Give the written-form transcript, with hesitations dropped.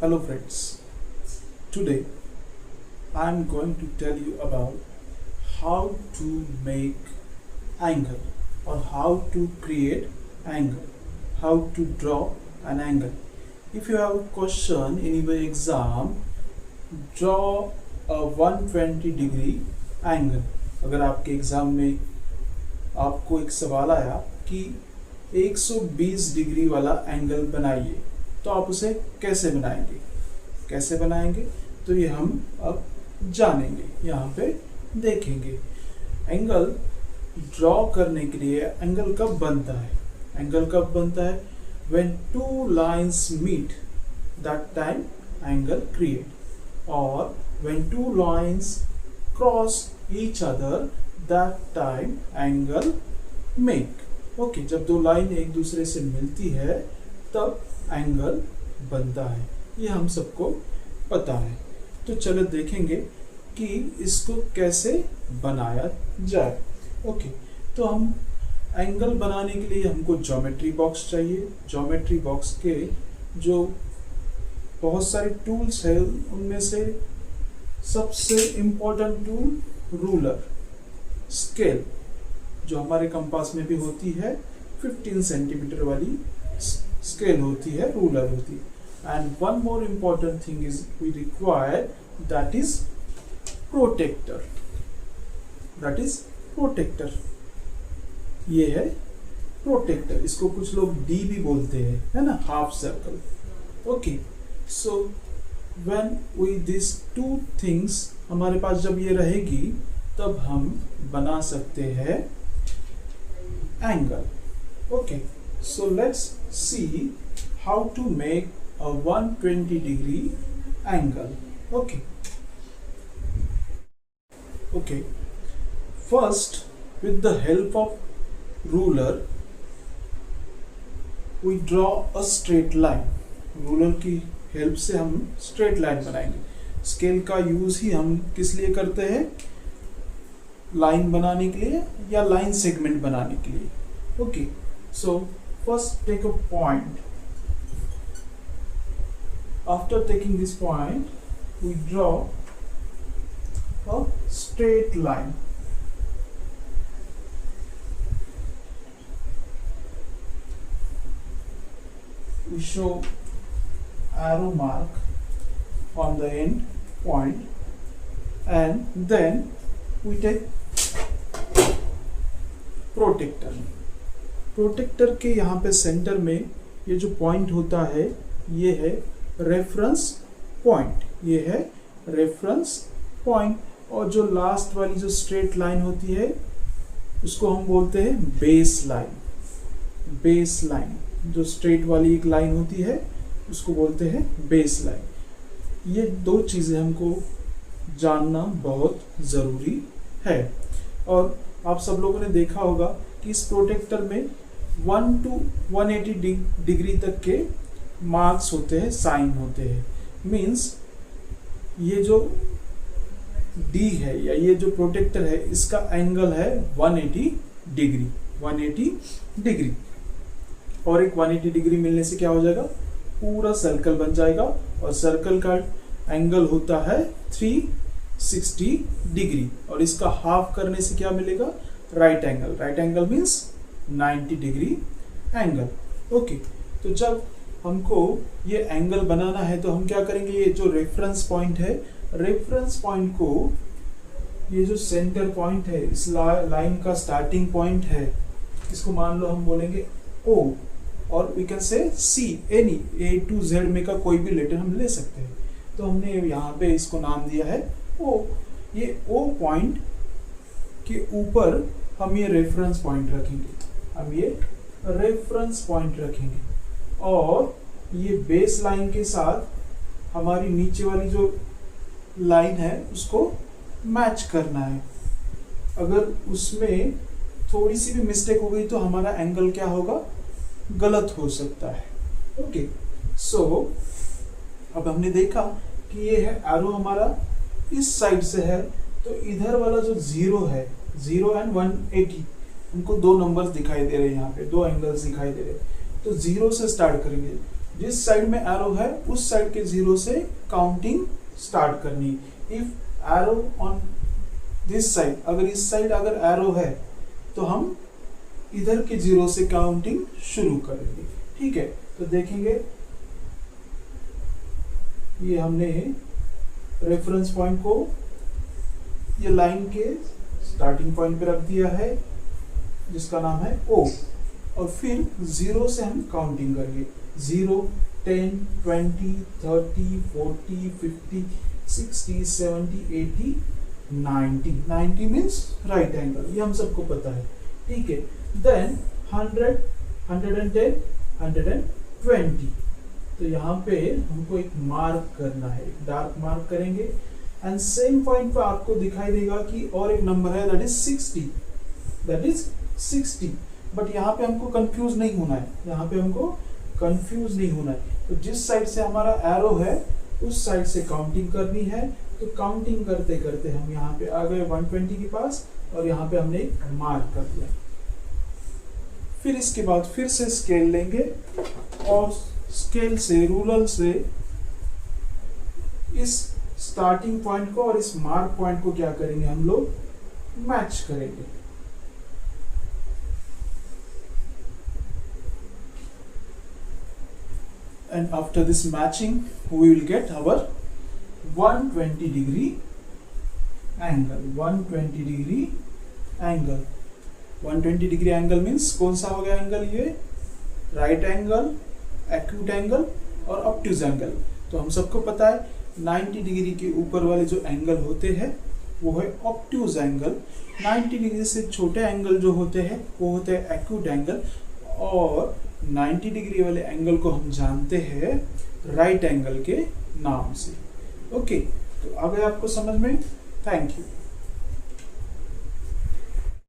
Hello friends, today I am going to tell you about how to make angle or how to create angle, how to draw an angle. If you have a question in your exam, draw a 120 degree angle. अगर आपके exam में आपको एक सवाल आया कि 120 degree वाला angle बनाइए, तो आप उसे कैसे बनाएंगे तो ये हम अब जानेंगे, यहाँ पे देखेंगे। एंगल ड्रॉ करने के लिए एंगल कब बनता है when two lines meet, that time angle create, or when two lines cross each other, that time angle make. Okay, जब दो लाइन एक दूसरे से मिलती है तब एंगल बनता है, ये हम सबको पता है। तो चलो देखेंगे कि इसको कैसे बनाया जाए। ओके, तो हम एंगल बनाने के लिए हमको ज्योमेट्री बॉक्स चाहिए। ज्योमेट्री बॉक्स के जो बहुत सारे टूल्स है उनमें से सबसे इम्पोर्टेंट टूल रूलर, स्केल जो हमारे कंपास में भी होती है, 15 सेंटीमीटर वाली स्केल होती है, रूलर होती है। And one more important thing is we require, that is protractor. ये है प्रोटेक्टर, इसको कुछ लोग डी भी बोलते हैं, है ना, half circle. Okay, so when we this two things हमारे पास जब ये रहेगी तब हम बना सकते हैं angle. Okay, so let's see how to make a 120 degree angle. Okay, first with the help of ruler we draw a straight line. Ruler की हेल्प से हम स्ट्रेट लाइन बनाएंगे। स्केल का यूज ही हम किस लिए करते हैं? लाइन बनाने के लिए या लाइन सेगमेंट बनाने के लिए। Okay, so first take a point. After taking this point, we draw a straight line. We show arrow mark on the end point, and then we take protractor. Protractor के यहाँ पे centre में ये जो point होता है ये है रेफरेंस पॉइंट, और जो लास्ट वाली जो स्ट्रेट लाइन होती है उसको हम बोलते हैं बेस लाइन। जो स्ट्रेट वाली एक लाइन होती है उसको बोलते हैं बेस लाइन। ये दो चीजें हमको जानना बहुत जरूरी है। और आप सब लोगों ने देखा होगा कि इस प्रोटेक्टर में 1 to 180 डिग्री तक के मार्क्स होते हैं, साइन होते हैं। मीन्स ये जो डी है या ये जो प्रोटेक्टर है इसका एंगल है 180 डिग्री। और एक 180 डिग्री मिलने से क्या हो जाएगा? पूरा सर्कल बन जाएगा, और सर्कल का एंगल होता है 360 डिग्री, और इसका हाफ करने से क्या मिलेगा? Right angle means 90 degree angle. Okay, तो जब हमको ये एंगल बनाना है तो हम क्या करेंगे? ये जो रेफरेंस पॉइंट है, रेफरेंस पॉइंट को, ये जो सेंटर पॉइंट है, इस लाइन का स्टार्टिंग पॉइंट है, इसको मान लो हम बोलेंगे O, और we can say C, any A to Z में का कोई भी लेटर हम ले सकते हैं। तो हमने यहाँ पे इसको नाम दिया है O। ये O पॉइंट के ऊपर हम ये रेफरेंस पॉइंट रखेंगे, और ये बेस लाइन के साथ हमारी नीचे वाली जो लाइन है उसको मैच करना है। अगर उसमें थोड़ी सी भी मिस्टेक हो गई तो हमारा एंगल क्या होगा? गलत हो सकता है। ओके, सो अब हमने देखा कि ये है एरो हमारा इस साइड से है, तो इधर वाला जो 0 है, 0 एंड 180, हमको दो नंबर्स दिखाई दे रहे हैं, यहाँ पे दो एंगल्स दिखाई दे रहे हैं। तो 0 से स्टार्ट करेंगे। जिस साइड में एरो है उस साइड के 0 से काउंटिंग स्टार्ट करनी। If arrow on this side, अगर इस साइड अगर एरो है तो हम इधर के 0 से काउंटिंग शुरू करेंगे। ठीक है, तो देखेंगे ये हमने रेफरेंस पॉइंट को ये लाइन के स्टार्टिंग पॉइंट पे रख दिया है जिसका नाम है O, और फिर 0 से हम काउंटिंग करेंगे। 0, 10, 20, 30, 40, 50, 60, 70, 80, 90। 90 मीन्स राइट एंगल, ये हम सबको पता है। ठीक है, देन 100, 110, 120। तो यहाँ पे हमको एक मार्क करना है, एक डार्क मार्क करेंगे। एंड सेम पॉइंट पे आपको दिखाई देगा कि और एक नंबर है that is 60, that is 60। But यहाँ पे हमको कंफ्यूज नहीं होना है, यहाँ पे हमको कंफ्यूज नहीं होना है। तो जिस साइड से हमारा एरो है उस साइड से काउंटिंग करनी है। तो काउंटिंग करते करते हम यहाँ पे आ गए 120 के पास, और यहाँ पे हमने एक मार्क कर दिया। फिर इसके बाद फिर से स्केल लेंगे और स्केल से, रूलर से इस स्टार्टिंग पॉइंट को और इस मार्क पॉइंट को क्या करेंगे, हम लोग मैच करेंगे। And after this matching we will get our 120 degree angle. 120 degree angle, 120 degree angle means कौन सा हो गया एंगल, ये राइट एंगल, एक्यूट एंगल और ऑब्ट्यूज एंगल। तो हम सबको पता है 90 डिग्री के ऊपर वाले जो एंगल होते हैं वो है ऑब्ट्यूज एंगल। 90 डिग्री से छोटे एंगल जो होते हैं वो होते हैं एक्यूट एंगल, और 90 डिग्री वाले एंगल को हम जानते हैं राइट एंगल के नाम से। ओके, तो आ गया आपको समझ में? Thank you.